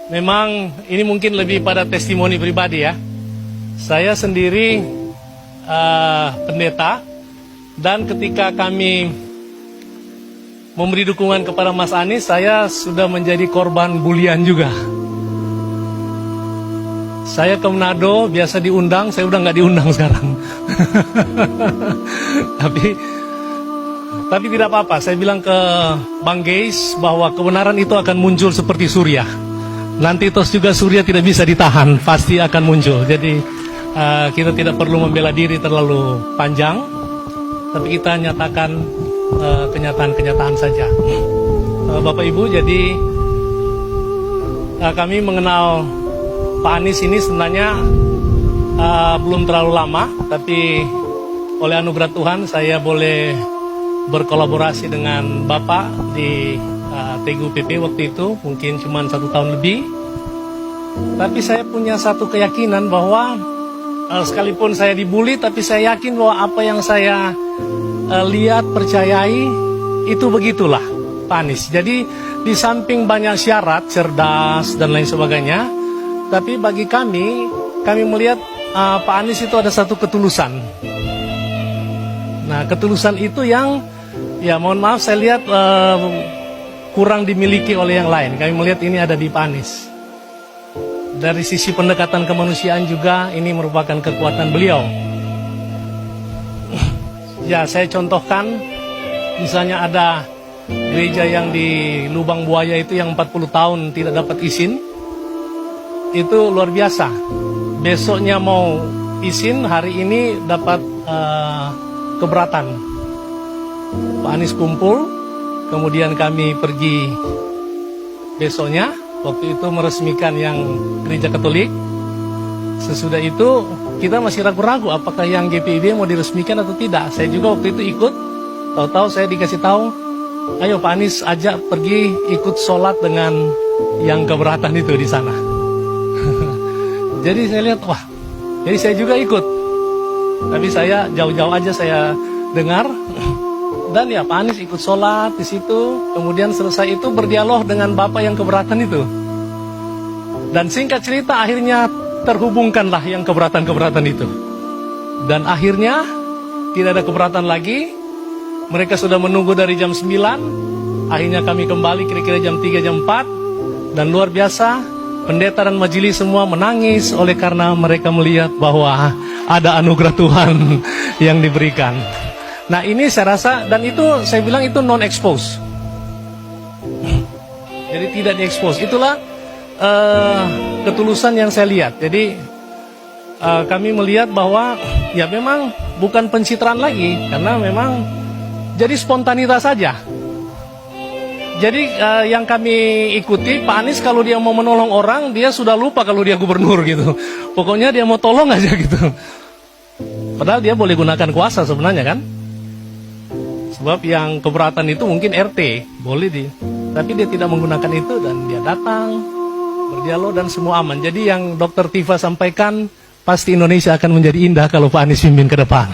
Memang ini mungkin lebih pada testimoni pribadi ya. Saya sendiri pendeta, dan ketika kami memberi dukungan kepada Mas Anies, saya sudah menjadi korban bulian juga. Saya ke Manado biasa diundang, saya udah nggak diundang sekarang. Tapi tidak apa-apa, saya bilang ke Bang Geis bahwa kebenaran itu akan muncul seperti surya. Nanti tos juga surya tidak bisa ditahan, pasti akan muncul. Jadi kita tidak perlu membela diri terlalu panjang, tapi kita nyatakan kenyataan-kenyataan saja. Bapak Ibu, jadi kami mengenal Pak Anies ini sebenarnya belum terlalu lama, tapi oleh anugerah Tuhan saya boleh berkolaborasi dengan Bapak di TGUPP waktu itu, mungkin cuma 1 tahun lebih. Tapi saya punya satu keyakinan bahwa sekalipun saya dibully, tapi saya yakin bahwa apa yang saya lihat, percayai, itu begitulah Pak Anies. Jadi di samping banyak syarat, cerdas dan lain sebagainya, tapi bagi kami melihat Pak Anies itu ada satu ketulusan. Nah, ketulusan itu yang, ya mohon maaf saya lihat kurang dimiliki oleh yang lain. Kami melihat ini ada di Pak Anies. Dari sisi pendekatan kemanusiaan juga ini merupakan kekuatan beliau. Ya, saya contohkan, misalnya ada gereja yang di Lubang Buaya itu yang 40 tahun tidak dapat izin. Itu luar biasa. Besoknya mau izin, hari ini dapat keberatan. Pak Anies kumpul, kemudian kami pergi besoknya, waktu itu meresmikan yang gereja Katolik. Sesudah itu kita masih ragu-ragu apakah yang GPIB mau diresmikan atau tidak. Saya juga waktu itu ikut, tahu-tahu saya dikasih tahu, ayo Pak Anies ajak pergi ikut sholat dengan yang keberatan itu di sana. Jadi saya lihat, wah, jadi saya juga ikut. Tapi saya jauh-jauh aja saya dengar. Dan ya Pak Anies ikut sholat di situ. Kemudian selesai itu berdialog dengan Bapak yang keberatan itu. Dan singkat cerita akhirnya terhubungkanlah yang keberatan-keberatan itu. Dan akhirnya tidak ada keberatan lagi. Mereka sudah menunggu dari jam 9. Akhirnya kami kembali kira-kira jam 3, jam 4. Dan luar biasa, pendeta dan majelis semua menangis oleh karena mereka melihat bahwa ada anugerah Tuhan yang diberikan. Nah ini saya rasa, dan itu saya bilang itu non-expose. Jadi tidak di-expose. Itulah ketulusan yang saya lihat. Jadi kami melihat bahwa ya memang bukan pencitraan lagi, karena memang jadi spontanitas saja. Jadi yang kami ikuti, Pak Anies kalau dia mau menolong orang, dia sudah lupa kalau dia gubernur gitu. Pokoknya dia mau tolong aja gitu. Padahal dia boleh gunakan kuasa sebenarnya kan. Sebab yang keberatan itu mungkin RT, boleh tapi dia tidak menggunakan itu dan dia datang, berdialog dan semua aman. Jadi yang Dr. Tifa sampaikan, pasti Indonesia akan menjadi indah kalau Pak Anies pimpin ke depan.